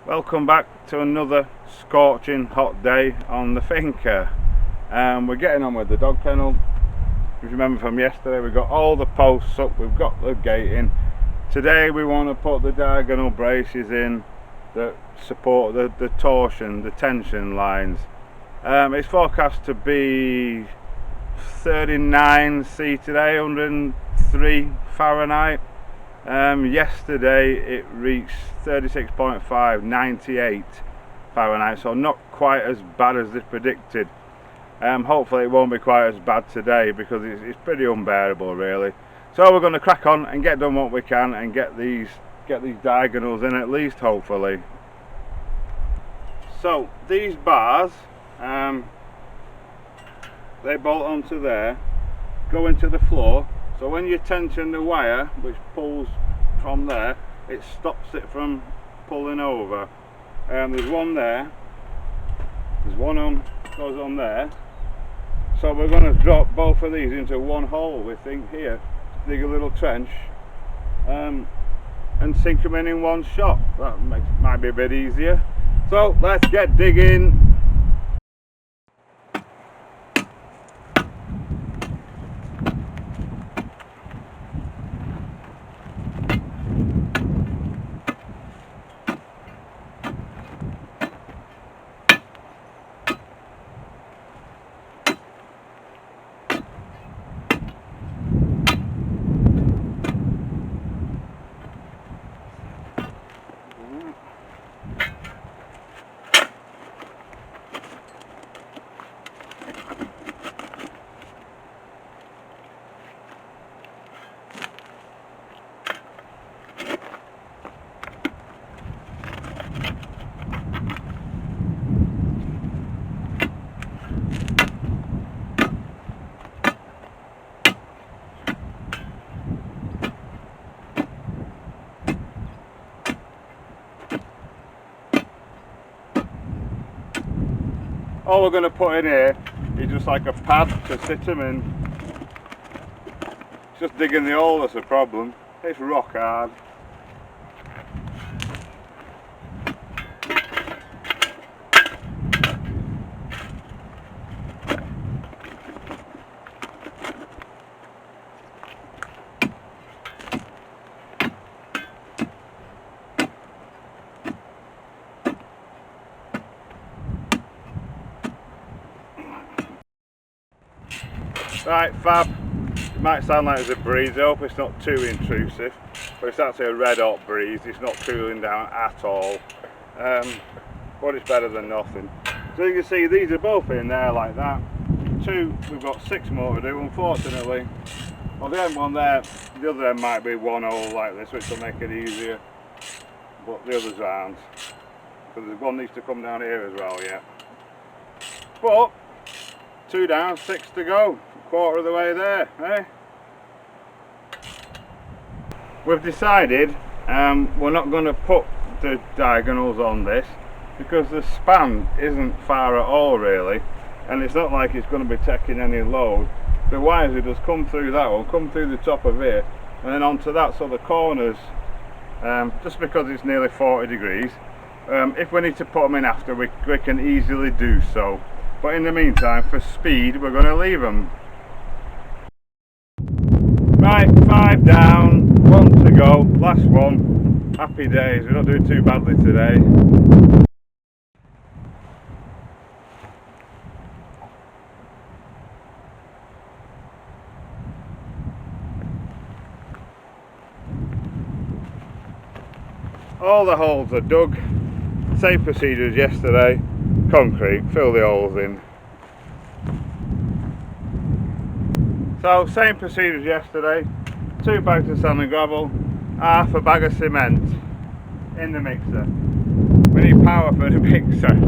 Welcome back to another scorching hot day on the Finca. We're getting on with the dog kennel. If you remember from yesterday, we've got all the posts up, we've got the gate in. Today we want to put the diagonal braces in that support the torsion, the tension lines. It's forecast to be 39 C today, 103 Fahrenheit. Yesterday it reached 36.5, 98 Fahrenheit, so not quite as bad as they predicted. Hopefully it won't be quite as bad today because it's pretty unbearable really. So we're going to crack on and get done what we can and get these diagonals in at least, hopefully. So these bars, they bolt onto there, go into the floor. So when you tension the wire, which pulls from there, it stops it from pulling over. There's one there, there's one goes on there. So we're going to drop both of these into one hole, we think, here. Dig a little trench and sink them in one shot. That might be a bit easier. So let's get digging. All we're going to put in here is just like a pad to sit them in. It's just digging the hole that's the problem. It's rock hard. Right, fab. It might sound like there's a breeze. I hope it's not too intrusive, but it's actually a red hot breeze. It's not cooling down at all, but it's better than nothing. So you can see these are both in there like that. Two, we've got 6 more to do, unfortunately. Well, the end one there, the other end might be one hole like this, which will make it easier, but the others aren't, because the one needs to come down here as well yet. But 2 down, 6 to go. Quarter of the way there, eh? We've decided we're not going to put the diagonals on this because the span isn't far at all really, and it's not like it's going to be taking any load. The wires will just come through that one, come through the top of here and then onto that, so the corners, just because it's nearly 40 degrees, if we need to put them in after, we can easily do so. But in the meantime, for speed, we're going to leave them. Right, 5 down, 1 to go, last one. Happy days, we're not doing too badly today. All the holes are dug. Same procedure as yesterday. Concrete, fill the holes in. So same procedure as yesterday, 2 bags of sand and gravel, half a bag of cement in the mixer. We need power for the mixer.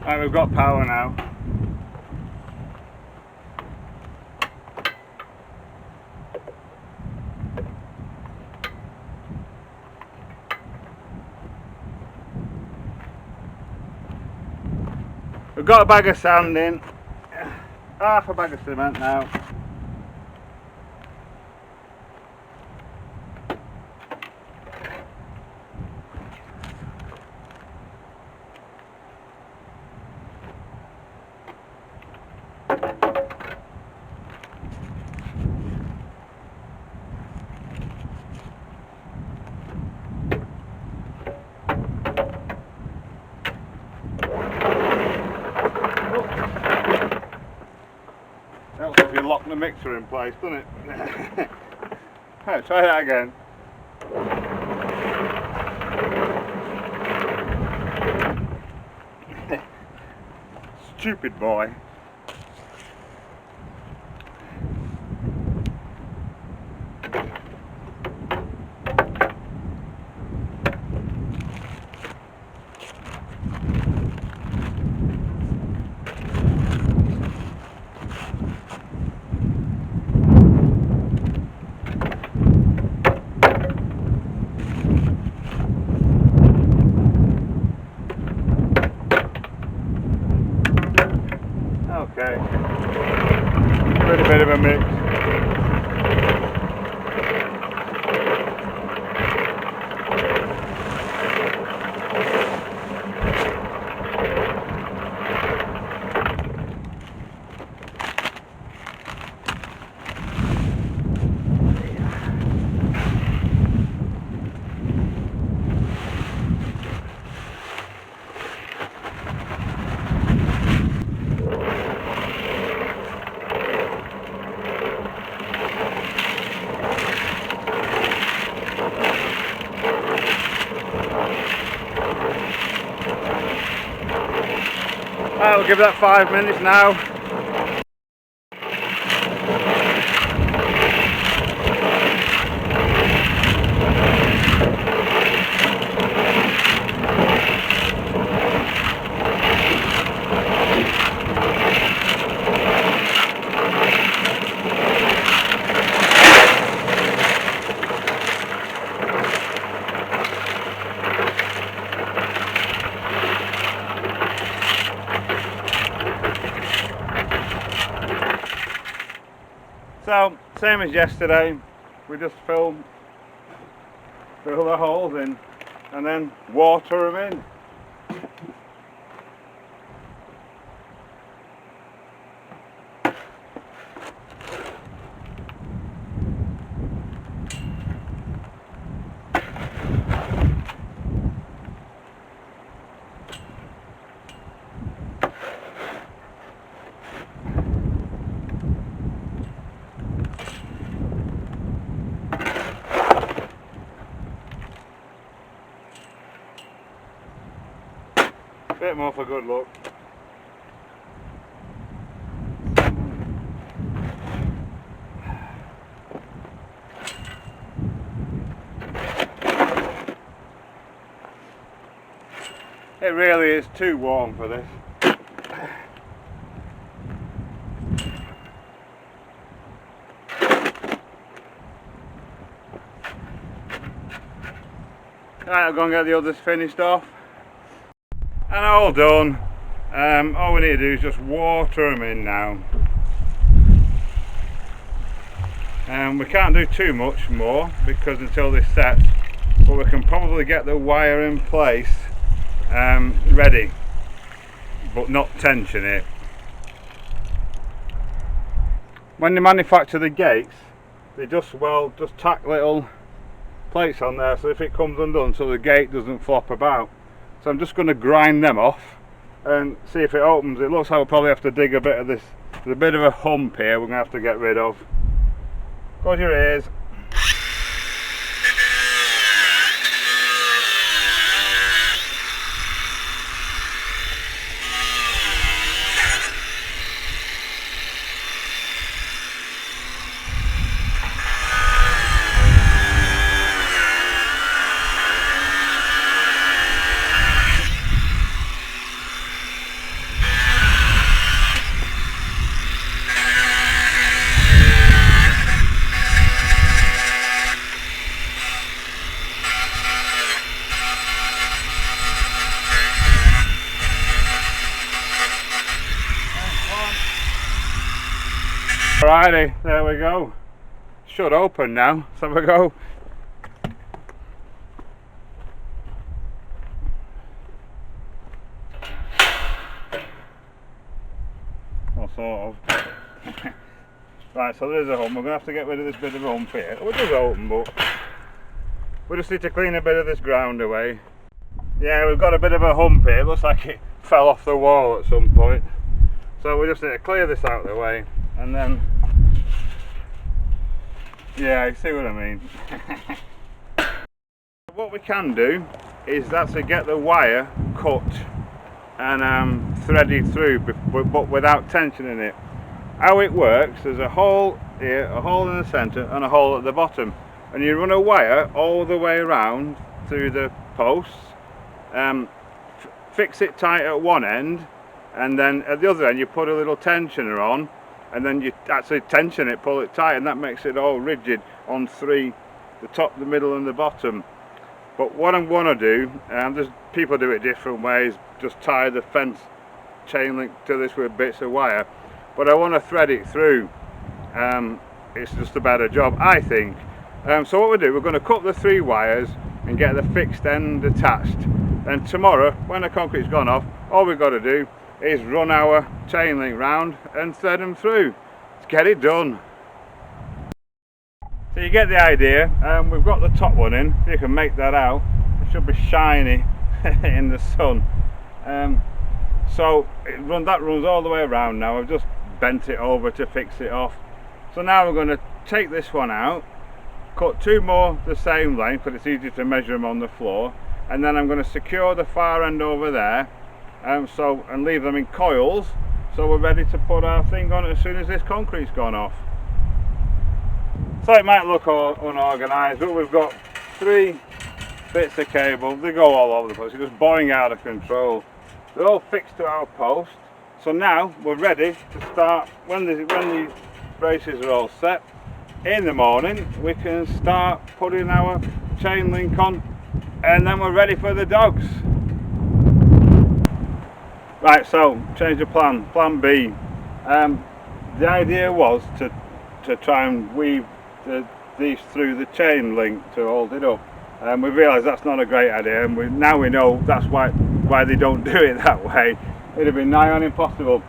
Right, we've got power now. We've got a bag of sand in, half a bag of cement now. Helps if you lock the mixer in place, doesn't it? Right, try that again. Stupid boy. Okay, give it a bit of a mix. We'll give that 5 minutes now. So, same as yesterday, we just fill the holes in and then water them in. Bit more for good luck. It really is too warm for this. Right, I'll go and get the others finished off. And all done. All we need to do is just water them in now. We can't do too much more because until this sets, but we can probably get the wire in place ready, but not tension it. When they manufacture the gates, they just tack little plates on there so if it comes undone so the gate doesn't flop about. So I'm just going to grind them off and see if it opens. It looks like we'll probably have to dig a bit of this. There's a bit of a hump here we're going to have to get rid of. Close your ears. Alrighty, there we go. Should open now. Let's have a go. Well, sort of. Right, so there's a hump. We're going to have to get rid of this bit of hump here. It does open, but we just need to clean a bit of this ground away. Yeah, we've got a bit of a hump here. It looks like it fell off the wall at some point. So we just need to clear this out of the way, and then, yeah, you see what I mean. What we can do is actually get the wire cut and threaded through, but without tension in it. How it works, there's a hole here, a hole in the centre and a hole at the bottom, and you run a wire all the way around through the posts, fix it tight at one end, and then at the other end you put a little tensioner on, and then you actually tension it, pull it tight, and that makes it all rigid on three, the top, the middle and the bottom. But what I'm going to do, there's people do it different ways, just tie the fence chain link to this with bits of wire, but I want to thread it through. It's just a better job, I think. So what we do, we're going to cut the 3 wires and get the fixed end attached, and tomorrow when the concrete's gone off, all we've got to do is run our chain link round and thread them through. Let's get it done. So you get the idea. We've got the top one in. You can make that out. It should be shiny in the sun. So that runs all the way around now. I've just bent it over to fix it off. So now we're going to take this one out, cut 2 more the same length, but it's easy to measure them on the floor, and then I'm going to secure the far end over there, and leave them in coils, so we're ready to put our thing on as soon as this concrete's gone off. So it might look unorganised, but we've got 3 bits of cable. They go all over the place. They're just boring out of control. They're all fixed to our post. So now we're ready to start. When these braces are all set, in the morning we can start putting our chain link on, and then we're ready for the dogs. Right, so change of plan. Plan B. The idea was to try and weave these through the chain link to hold it up. We realised that's not a great idea, and now we know that's why they don't do it that way. It'd have been nigh on impossible.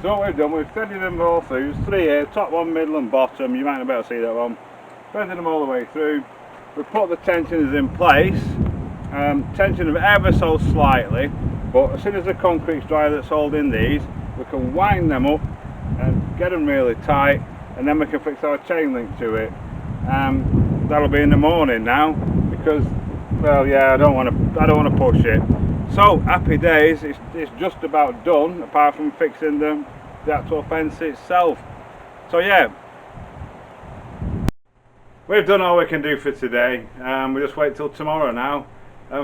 So what we've done, we've threaded them all through. There's 3 here, top one, middle and bottom. You might not be able to see that one. Threaded them all the way through. We've put the tensioners in place. Tension them ever so slightly, but as soon as the concrete's dry that's holding these, we can wind them up and get them really tight, and then we can fix our chain link to it. That'll be in the morning now, because, well, yeah, I don't want to push it. So happy days. It's just about done, apart from fixing the actual fence itself. So yeah, we've done all we can do for today. We just wait till tomorrow now.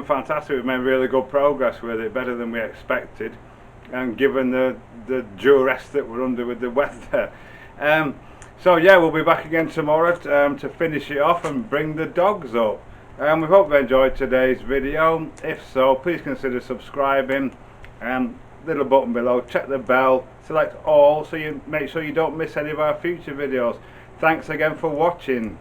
Fantastic. We've made really good progress with it, better than we expected, and given the duress that we're under with the weather. So yeah, we'll be back again tomorrow to finish it off and bring the dogs up. We hope you enjoyed today's video. If so, please consider subscribing. Little button below, check the bell, select all, so you make sure you don't miss any of our future videos. Thanks again for watching.